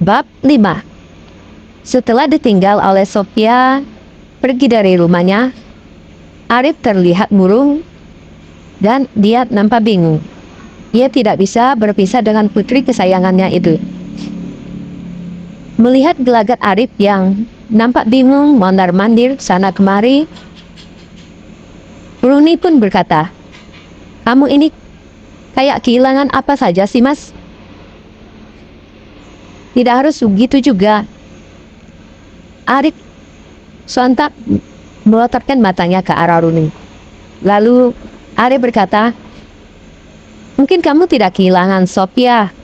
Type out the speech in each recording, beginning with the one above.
Bab 5. Setelah ditinggal oleh Sophia pergi dari rumahnya, Arif terlihat murung dan dia nampak bingung. Ia tidak bisa berpisah dengan putri kesayangannya itu. Melihat gelagat Arif yang nampak bingung mondar-mandir sana kemari, Runi pun berkata, "Kamu ini kayak kehilangan apa saja sih, Mas? Tidak harus begitu juga." Arif sontak melototkan matanya ke arah Runi. Lalu Arif berkata, "Mungkin kamu tidak kehilangan Sophia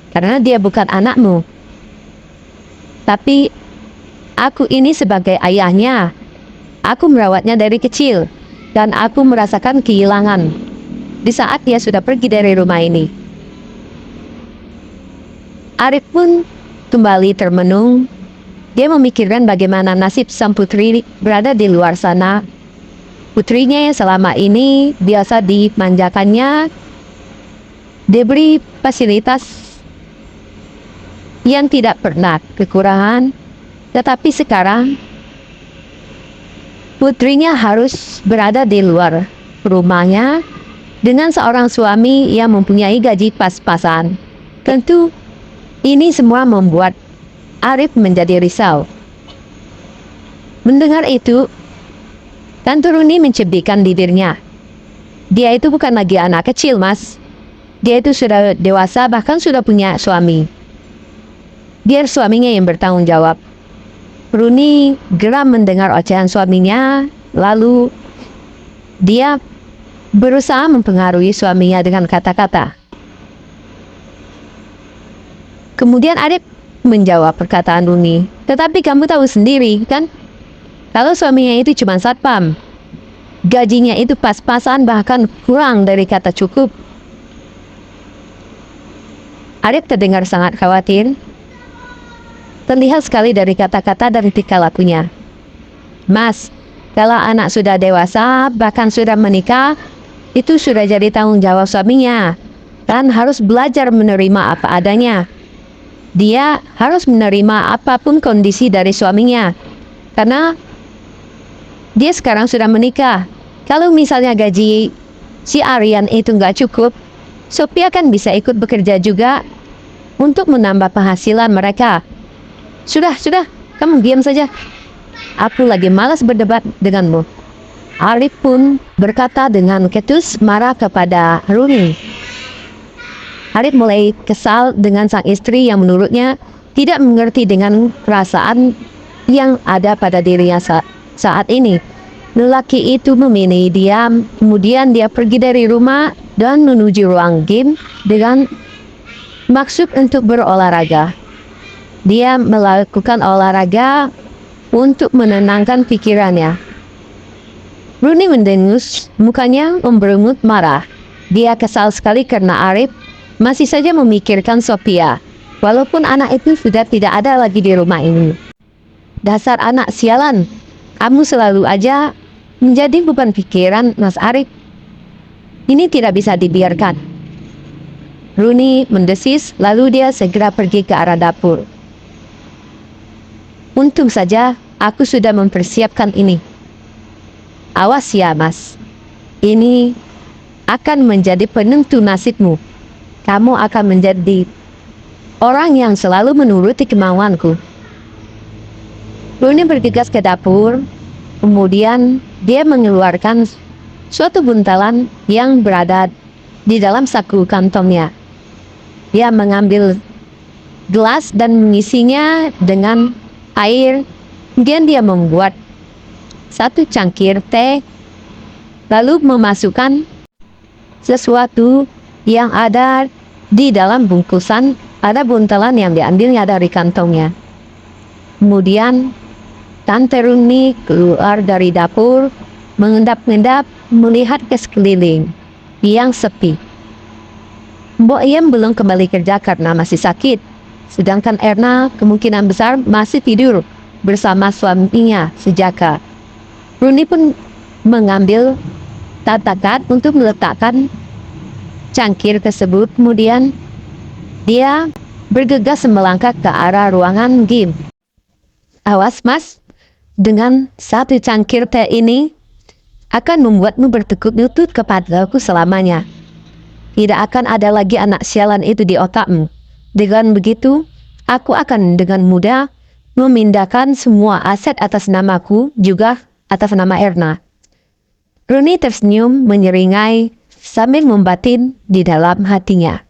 karena dia bukan anakmu. Tapi aku ini sebagai ayahnya. Aku merawatnya dari kecil dan aku merasakan kehilangan di saat dia sudah pergi dari rumah ini." Arif pun kembali termenung. Dia memikirkan bagaimana nasib sang putri berada di luar sana. Putrinya yang selama ini biasa dimanjakannya, diberi fasilitas yang tidak pernah kekurangan, tetapi sekarang putrinya harus berada di luar rumahnya dengan seorang suami yang mempunyai gaji pas-pasan. Tentu ini semua membuat Arif menjadi risau. Mendengar itu, Tante Runi mencibirkan bibirnya. "Dia itu bukan lagi anak kecil, Mas. Dia itu sudah dewasa, bahkan sudah punya suami. Biar suaminya yang bertanggung jawab." Runi geram mendengar ocehan suaminya, lalu dia berusaha mempengaruhi suaminya dengan kata-kata. Kemudian Arif menjawab perkataan Runi, "Tetapi kamu tahu sendiri, kan? Kalau suaminya itu cuma satpam, gajinya itu pas-pasan bahkan kurang dari kata cukup." Arif terdengar sangat khawatir. Terlihat sekali dari kata-kata dan tingkah lakunya. "Mas, kalau anak sudah dewasa, bahkan sudah menikah, itu sudah jadi tanggung jawab suaminya. Dan harus belajar menerima apa adanya. Dia harus menerima apapun kondisi dari suaminya. Karena dia sekarang sudah menikah. Kalau misalnya gaji si Aryan itu nggak cukup, Sophia kan bisa ikut bekerja juga untuk menambah penghasilan mereka. Sudah, kamu diam saja. Aku lagi malas berdebat denganmu." Arif pun berkata dengan ketus marah kepada Runi. Arif mulai kesal dengan sang istri yang menurutnya tidak mengerti dengan perasaan yang ada pada dirinya saat ini. Lelaki itu memilih diam, kemudian dia pergi dari rumah dan menuju ruang game dengan maksud untuk berolahraga. Dia melakukan olahraga untuk menenangkan pikirannya. Runi mendengus, mukanya memberungut marah. Dia kesal sekali karena Arif masih saja memikirkan Sophia, walaupun anak itu sudah tidak ada lagi di rumah ini. "Dasar anak sialan, kamu selalu aja menjadi beban pikiran Mas Arif. Ini tidak bisa dibiarkan." Runi mendesis, lalu dia segera pergi ke arah dapur. "Untung saja aku sudah mempersiapkan ini. Awas ya, Mas. Ini akan menjadi penentu nasibmu. Kamu akan menjadi orang yang selalu menuruti kemauanku." Runi bergegas ke dapur. Kemudian dia mengeluarkan suatu buntalan yang berada di dalam saku kantongnya. Dia mengambil gelas dan mengisinya dengan air. Kemudian dia membuat satu cangkir teh, lalu memasukkan sesuatu yang ada di dalam bungkusan. Ada buntalan yang diambilnya dari kantongnya. Kemudian Tante Runi keluar dari dapur, mengendap-endap melihat ke sekeliling yang sepi. Mbok Iem belum kembali kerja karena masih sakit, sedangkan Erna kemungkinan besar masih tidur bersama suaminya Sejaka. Runi pun mengambil tatakan untuk meletakkan cangkir tersebut. Kemudian dia bergegas melangkah ke arah ruangan game. Awas mas, dengan satu cangkir teh ini akan membuatmu bertekuk lutut kepadaku selamanya. Tidak akan ada lagi anak sialan itu di otakmu. Dengan begitu, aku akan dengan mudah memindahkan semua aset atas namaku juga atas nama Erna. Rooney tersenyum menyeringai sambil membatin di dalam hatinya.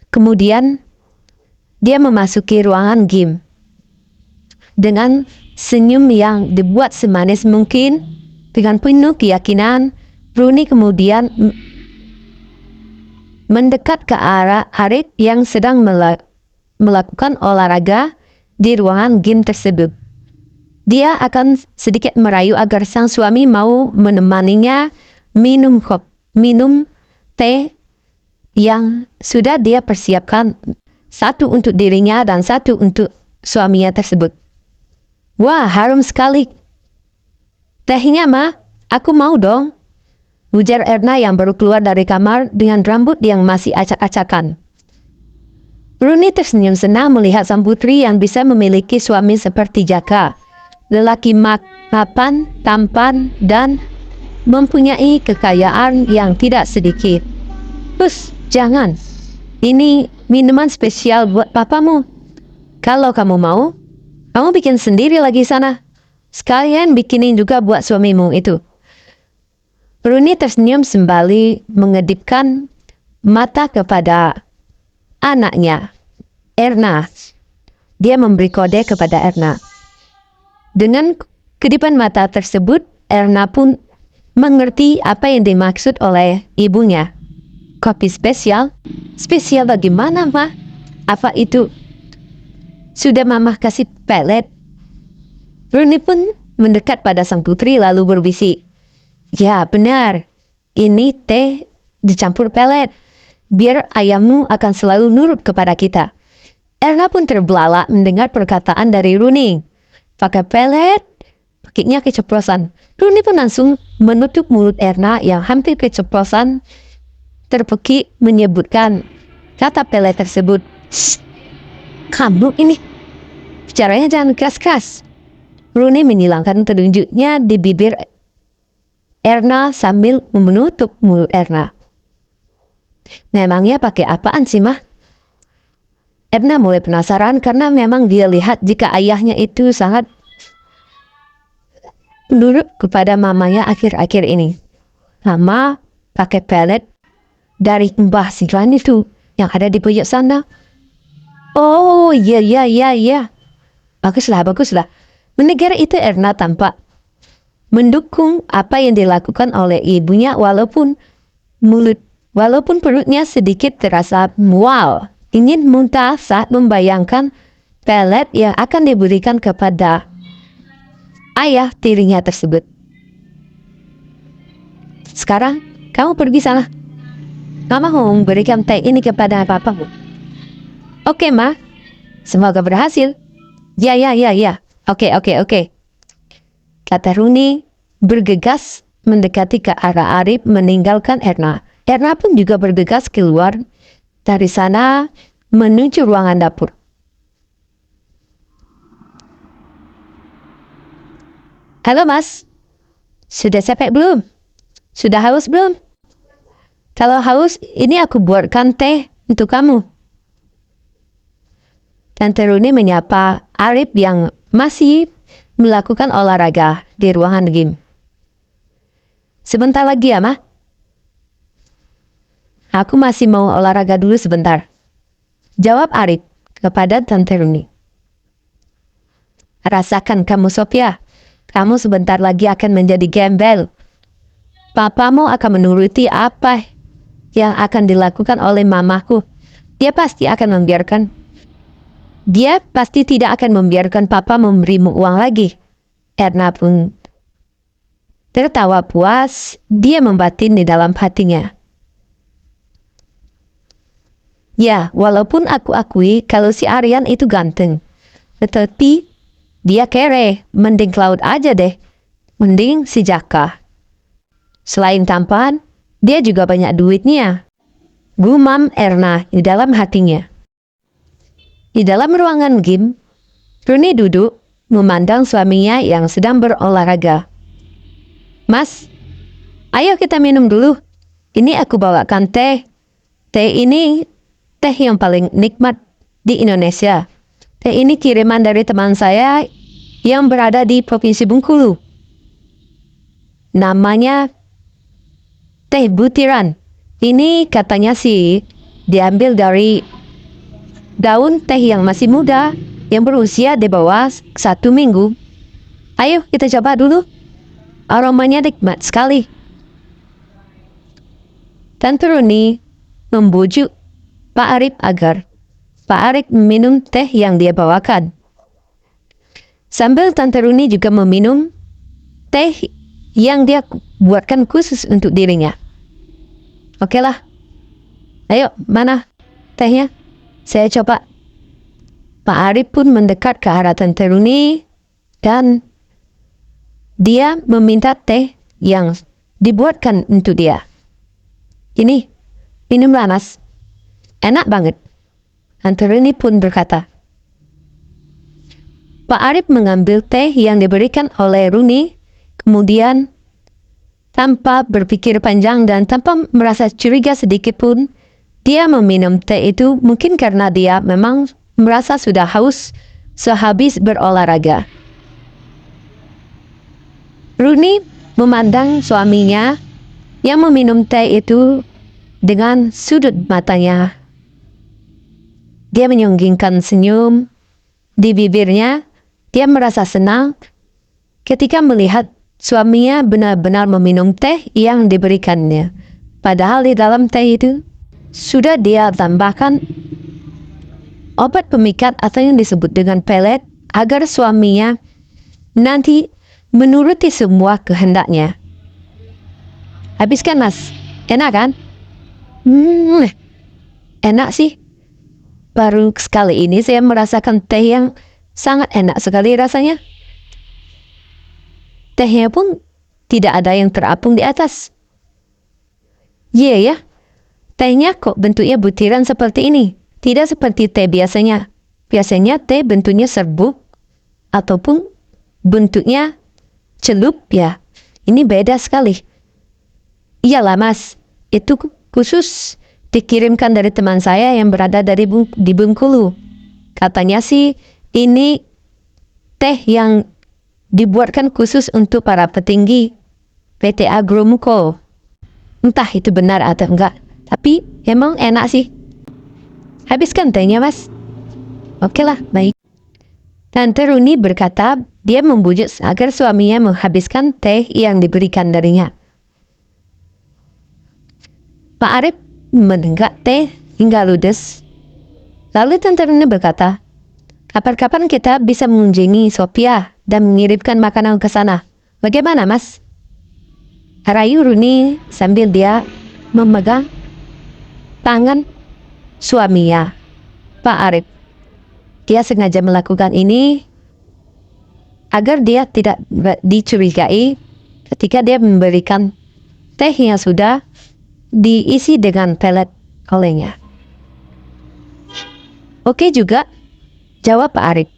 Kemudian, dia memasuki ruangan game. Dengan senyum yang dibuat semanis mungkin, dengan penuh keyakinan, Rooney kemudian mendekat ke arah Arif yang sedang melakukan olahraga di ruangan game tersebut. Dia akan sedikit merayu agar sang suami mau menemaninya minum teh yang sudah dia persiapkan, satu untuk dirinya dan satu untuk suaminya tersebut. Wah, harum sekali. Tehnya mah, aku mau dong, ujar Erna yang baru keluar dari kamar dengan rambut yang masih acak-acakan. Rooney tersenyum senang melihat sang putri yang bisa memiliki suami seperti Jaka. Lelaki mapan, tampan, dan mempunyai kekayaan yang tidak sedikit. Jangan. Ini minuman spesial buat papamu. Kalau kamu mau, kamu bikin sendiri lagi sana. Sekalian bikinin juga buat suamimu itu. Rooney tersenyum sembali mengedipkan mata kepada anaknya, Erna. Dia memberi kode kepada Erna. Dengan kedipan mata tersebut, Erna pun mengerti apa yang dimaksud oleh ibunya. Kopi spesial? Spesial bagaimana, Ma? Apa itu? Sudah Mama kasih pelet? Rooney pun mendekat pada sang putri lalu berbisik. Ya, benar. Ini teh dicampur pelet. Biar ayammu akan selalu nurut kepada kita. Erna pun terbelalak mendengar perkataan dari Rooney. Pakai pelet, pakainya keceplosan. Rooney pun langsung menutup mulut Erna yang hampir keceplosan, terpekik menyebutkan kata pelet tersebut. Kamu ini, bicaranya jangan keras-keras. Rooney menyilangkan telunjuknya di bibir Erna sambil menutup mulut Erna. Memangnya pakai apaan sih, Mah? Erna mulai penasaran karena memang dia lihat jika ayahnya itu sangat nurut kepada mamanya akhir-akhir ini. Mama pakai pelet dari Mbah Sidran itu yang ada di pojok sana. Oh, iya. Baguslah. Mendengar itu Erna tampak mendukung apa yang dilakukan oleh ibunya walaupun perutnya sedikit terasa mual. Ingin muntah saat membayangkan pelet yang akan diberikan kepada ayah tirinya tersebut. Sekarang, kamu pergi sana. Mama mau memberikan teh ini kepada papamu. Oke, Ma. Semoga berhasil. Ya. Oke. Kata Rooney bergegas mendekati ke arah Arif meninggalkan Erna. Erna pun juga bergegas keluar dari sana menuju ruangan dapur. Halo Mas, sudah capek belum? Sudah haus belum? Kalau haus, ini aku buatkan teh untuk kamu. Tante Rooney menyapa Arif yang masih melakukan olahraga di ruangan game. Sebentar lagi ya, Ma. Aku masih mau olahraga dulu sebentar. Jawab Arif kepada Tante Rooney. Rasakan kamu, Sophia. Kamu sebentar lagi akan menjadi gembel. Papamu akan menuruti apa yang akan dilakukan oleh mamaku. Dia pasti tidak akan membiarkan papa memberimu uang lagi. Erna pun tertawa puas. Dia membatin di dalam hatinya. Ya, walaupun aku akui kalau si Aryan itu ganteng. Tetapi dia kere, mending Cloud aja deh. Mending si Jaka. Selain tampan, dia juga banyak duitnya. gumam Erna di dalam hatinya. Di dalam ruangan game, Runi duduk memandang suaminya yang sedang berolahraga. Mas, ayo kita minum dulu. Ini aku bawakan teh. Teh ini teh yang paling nikmat di Indonesia. Teh ini kiriman dari teman saya yang berada di Provinsi Bengkulu. Namanya teh butiran. Ini katanya sih diambil dari daun teh yang masih muda, yang berusia di bawah 1 minggu. Ayo kita coba dulu. Aromanya nikmat sekali. Tante Runi membujuk Pak Arif agar Pak Arif minum teh yang dia bawakan. Sambil Tante Runi juga meminum teh yang dia buatkan khusus untuk dirinya. Oke lah. Ayo, mana tehnya? Saya coba. Pak Arif pun mendekat ke arah Tante Runi dan dia meminta teh yang dibuatkan untuk dia. Ini, minumlah Mas. Enak banget. Tante Runi pun berkata. Pak Arif mengambil teh yang diberikan oleh Runi, kemudian tanpa berpikir panjang dan tanpa merasa curiga sedikit pun, dia meminum teh itu mungkin karena dia memang merasa sudah haus sehabis berolahraga. Runi memandang suaminya yang meminum teh itu dengan sudut matanya. Dia menyunggingkan senyum di bibirnya. Dia merasa senang ketika melihat suaminya benar-benar meminum teh yang diberikannya. Padahal di dalam teh itu sudah dia tambahkan obat pemikat atau yang disebut dengan pelet agar suaminya nanti menuruti semua kehendaknya. Habiskan Mas, enak kan? Enak sih. Baru sekali ini saya merasakan teh yang sangat enak sekali rasanya. Tehnya pun tidak ada yang terapung di atas. Iya ya, tehnya kok bentuknya butiran seperti ini. Tidak seperti teh biasanya. Biasanya teh bentuknya serbuk ataupun bentuknya celup ya. Ini beda sekali. Iyalah Mas, itu khusus dikirimkan dari teman saya yang berada di Bengkulu. Katanya sih ini teh yang dibuatkan khusus untuk para petinggi PT Agromuko. Entah itu benar atau enggak, tapi emang enak sih. Habiskan tehnya Mas. Oke lah, baik. Tante Runi berkata dia membujuk agar suaminya menghabiskan teh yang diberikan darinya. Pak Arif menenggak teh hingga ludes. Lalu Tante Runi berkata, kapan-kapan kita bisa mengunjungi Sophia dan mengirimkan makanan ke sana. Bagaimana Mas? Rayu Runi sambil dia memegang tangan suaminya, Pak Arif. Dia sengaja melakukan ini agar dia tidak dicurigai ketika dia memberikan teh yang sudah diisi dengan pelet olehnya. Oke juga, jawab Pak Arif.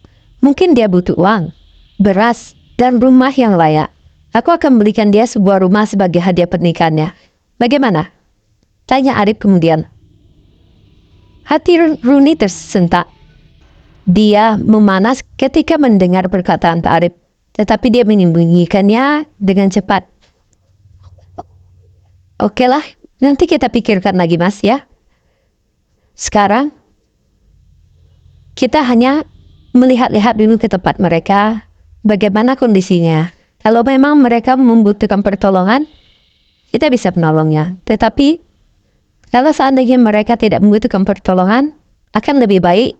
Mungkin dia butuh uang, beras, dan rumah yang layak. Aku akan belikan dia sebuah rumah sebagai hadiah pernikahannya. Bagaimana? Tanya Arif kemudian. Hati Runi tersentak. Dia memanas ketika mendengar perkataan Pak Arif, tetapi dia menyembunyikannya dengan cepat. Oke lah, nanti kita pikirkan lagi Mas ya. Sekarang, kita hanya melihat-lihat dulu ke tempat mereka, bagaimana kondisinya. Kalau memang mereka membutuhkan pertolongan, kita bisa menolongnya. Tetapi, kalau seandainya mereka tidak membutuhkan pertolongan, akan lebih baik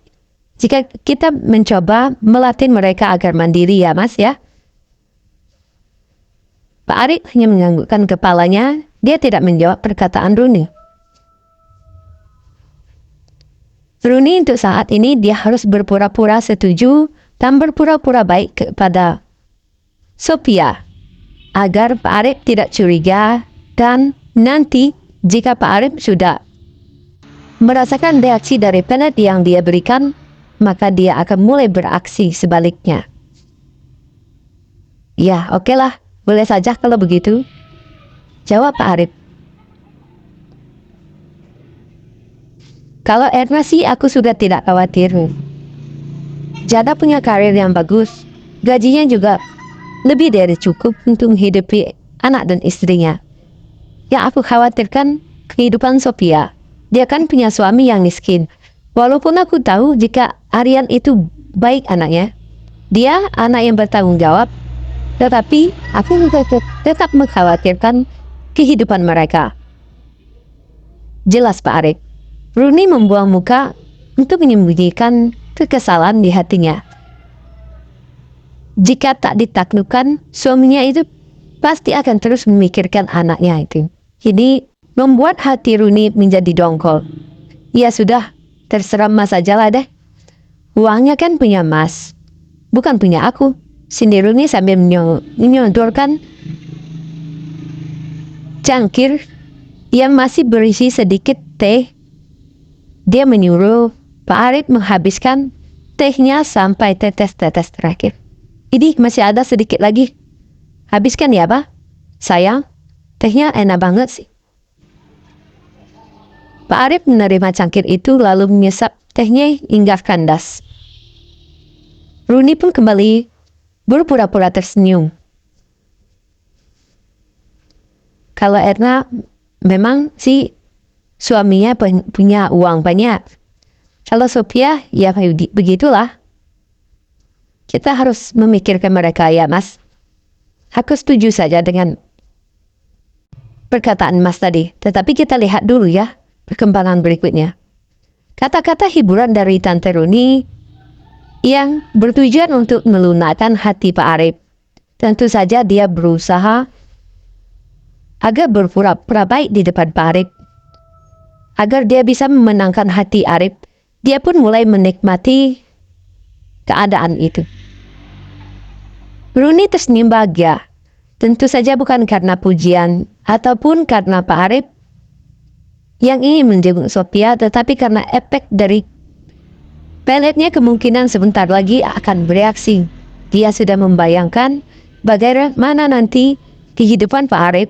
jika kita mencoba melatih mereka agar mandiri ya Mas ya. Pak Arif hanya menganggukkan kepalanya, dia tidak menjawab perkataan Runi. Runi untuk saat ini dia harus berpura-pura setuju dan berpura-pura baik kepada Sophia agar Pak Arif tidak curiga, dan nanti jika Pak Arif sudah merasakan reaksi dari planet yang dia berikan, maka dia akan mulai beraksi sebaliknya. Ya, oke lah, boleh saja kalau begitu, jawab Pak Arif. Kalau Erna sih aku sudah tidak khawatir. Jada punya karir yang bagus, gajinya juga lebih dari cukup untuk menghidupi anak dan istrinya. Yang aku khawatirkan kehidupan Sophia. Dia kan punya suami yang miskin. Walaupun aku tahu jika Aryan itu baik anaknya, dia anak yang bertanggung jawab, tetapi aku tetap mengkhawatirkan kehidupan mereka. Jelas Pak Arif. Rooney membuang muka untuk menyembunyikan kekesalan di hatinya. Jika tak ditaklukkan, suaminya itu pasti akan terus memikirkan anaknya itu. Ini membuat hati Rooney menjadi dongkol. Ya sudah, terserah Mas aja lah deh. Uangnya kan punya Mas, bukan punya aku. Sindir Rooney sambil menyodorkan cangkir yang masih berisi sedikit teh. Dia menyuruh Pak Arif menghabiskan tehnya sampai tetes-tetes terakhir. Ini masih ada sedikit lagi. Habiskan ya, Pak? Sayang, tehnya enak banget sih. Pak Arif menerima cangkir itu lalu menyesap tehnya hingga kandas. Rooney pun kembali berpura-pura tersenyum. Kalau Erna memang sih suaminya punya uang banyak. Kalau Sophia, ya begitulah. Kita harus memikirkan mereka ya, Mas. Aku setuju saja dengan perkataan Mas tadi. Tetapi kita lihat dulu ya perkembangan berikutnya. Kata-kata hiburan dari Tante Rooney yang bertujuan untuk melunakkan hati Pak Arif. Tentu saja dia berusaha agar berpura-pura baik di depan Pak Arif. Agar dia bisa memenangkan hati Arif, dia pun mulai menikmati keadaan itu. Rooney tersenyum bahagia. Tentu saja bukan karena pujian ataupun karena Pak Arif yang ingin menjenguk Sophia, tetapi karena efek dari peletnya kemungkinan sebentar lagi akan bereaksi. Dia sudah membayangkan bagaimana nanti kehidupan Pak Arif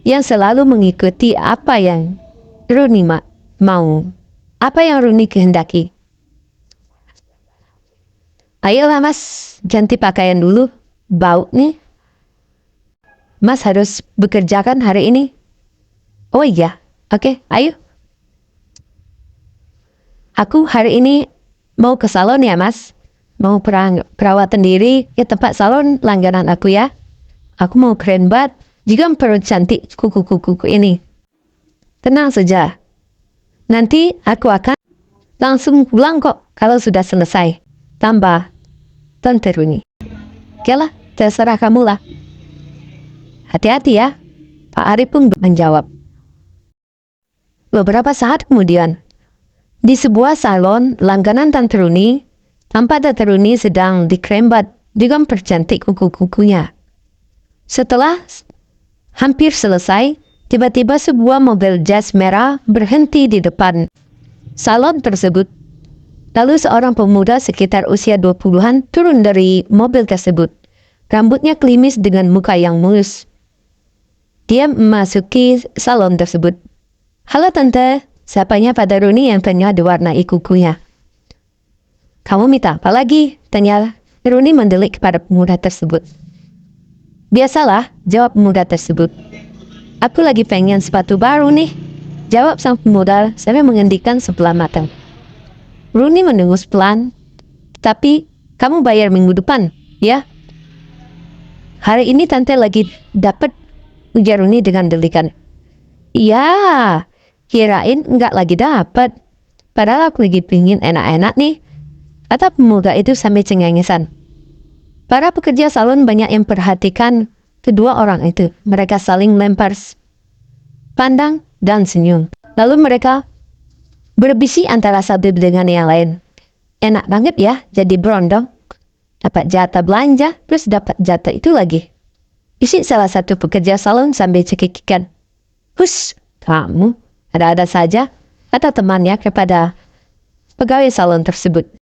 yang selalu mengikuti apa yang Rooney mau, apa yang Rooney kehendaki. Ayolah Mas, ganti pakaian dulu, bau nih. Mas harus bekerja kan hari ini? Oh iya, oke, ayo. Aku hari ini mau ke salon ya Mas. Mau perawatan diri ke tempat salon langganan aku ya. Aku mau keren banget, juga mempercantik kuku-kuku ini. Tenang saja. Nanti aku akan langsung pulang kok kalau sudah selesai. Tambah Tante Rooney. Oke lah, terserah kamu lah. Hati-hati ya. Pak Arif pun menjawab. Beberapa saat kemudian, di sebuah salon langganan Tante Rooney, tampak Tante Rooney sedang dikrembat dengan mempercantik kuku-kukunya. Setelah hampir selesai, tiba-tiba sebuah mobil jazz merah berhenti di depan salon tersebut. Lalu seorang pemuda sekitar usia 20-an turun dari mobil tersebut. Rambutnya klimis dengan muka yang mulus. Dia memasuki salon tersebut. Halo Tante, sapanya pada Rooney yang tanya diwarnai kukunya. Kamu minta apa lagi? Tanya Rooney mendelik kepada pemuda tersebut. Biasalah, jawab pemuda tersebut. Aku lagi pengen sepatu baru nih, jawab sang pemuda sambil mengendikkan sebelah mata. Rooney mendengus pelan, tapi kamu bayar minggu depan, ya? Hari ini Tante lagi dapat, ujar Rooney dengan delikan. Ya, kirain enggak lagi dapat. Padahal aku lagi pingin enak-enak nih, kata pemuda itu sambil cengengesan. Para pekerja salon banyak yang perhatikan kedua orang itu. Mereka saling lempar pandang dan senyum. Lalu mereka berbisik antara satu dengan yang lain. Enak banget ya jadi berondong. Dapat jatah belanja, terus dapat jatah itu lagi. Bisik salah satu pekerja salon sambil cekikikan. Hus, kamu ada-ada saja. atau temannya kepada pegawai salon tersebut.